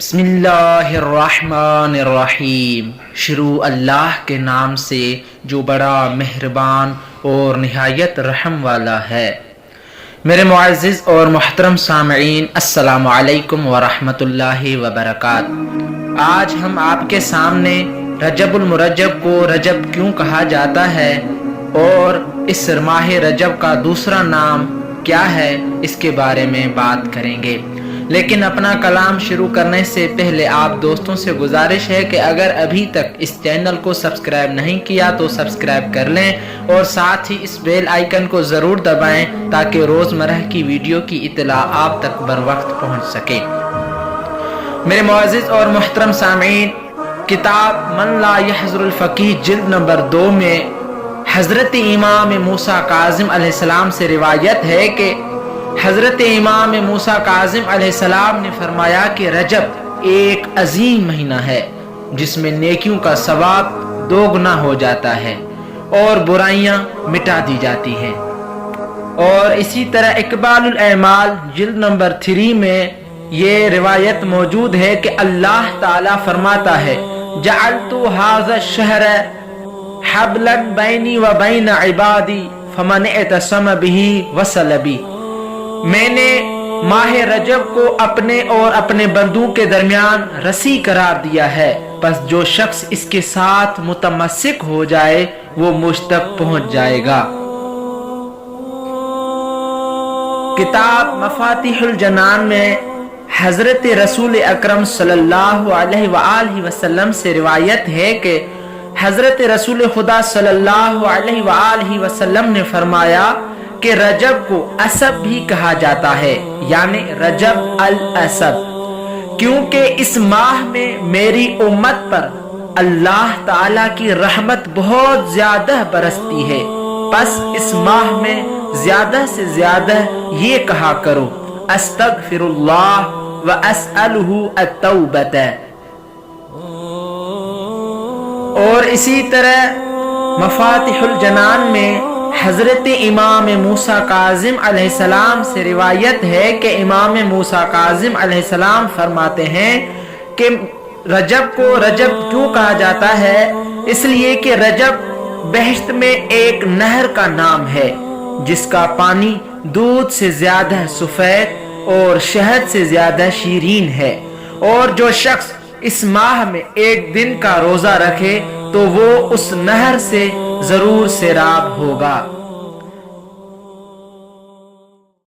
बिस्मिल्लाहिर्रहमानिर्रहीम। शुरू अल्लाह के नाम से जो बड़ा मेहरबान और निहायत रहम वाला है। मेरे मुअज़्ज़िज़ और मुहतरम सामईन, अस्सलामु अलैकुम व रहमतुल्लाहि व बरकातहू। आज हम आपके सामने रजबुल मुरज्जब को रजब क्यों कहा जाता है और इस माह रजब का दूसरा नाम क्या है, इसके बारे में बात करेंगे। लेकिन अपना कलाम शुरू करने से पहले आप दोस्तों से गुजारिश है कि अगर अभी तक इस चैनल को सब्सक्राइब नहीं किया तो सब्सक्राइब कर लें और साथ ही इस बेल आइकन को ज़रूर दबाएं ताकि रोज़मर्रा की वीडियो की इत्तला आप तक बर वक्त पहुँच सके। मेरे मुअज़्ज़िज़ और मुहतरम सामीन, किताब मन ला यहज़ुरुल फ़क़ीह जिल्द नंबर 2 में हज़रत इमाम मूसा काज़िम अलैहिस्सलाम से रिवायत है कि हज़रत इमाम मूसा काज़िम अलैहिस्सलाम ने फरमाया कि रजब एक अजीम महीना है जिसमें नेकियों का सवाब 2 गुना हो जाता है और बुराइयां मिटा दी जाती हैं। और इसी तरह इकबालुल अमाल जिल्द नंबर 3 में ये रिवायत मौजूद है कि अल्लाह ताला फरमाता है, जअलतु हाज़ा शहर हबलन बैनी व बैन इबादी फमन इतसम बिही वसल बी। मैंने माह रजब को अपने और अपने बंदों के दरमियान रसी करार दिया है, बस जो शख्स इसके साथ मुतमस्सिक हो जाए वो मुझ तक पहुंच जाएगा। किताब मफातिहुल जनान में हजरत रसूल अकरम सल्लल्लाहु अलैहि वसल्लम से रिवायत है कि हजरत रसूल खुदा सल्लल्लाहु अलैहि वसल्लम ने फरमाया कि रजब को असब भी कहा जाता है, यानी रजब al-asab, क्योंकि इस माह में मेरी उम्मत पर अल्लाह ताला की रहमत बहुत ज्यादा बरसती है। बस इस माह में ज्यादा से ज्यादा ये कहा करो, अस्तगफिरुल्लाह व अस्अलुहु अत-तौबत। और इसी तरह मफातिहुल जनान में हजरत इमाम मूसा काज़िम अलैहिस्सलाम से रिवायत है कि इमाम मूसा काज़िम अलैहिस्सलाम फरमाते हैं कि रजब को रजब क्यों कहा जाता है, इसलिए कि रजब बहश्त में एक नहर का नाम है जिसका पानी दूध से ज्यादा सफेद और शहद से ज्यादा शीरीन है। और जो शख्स इस माह में एक दिन का रोजा रखे तो वो उस नहर से जरूर सैराब होगा।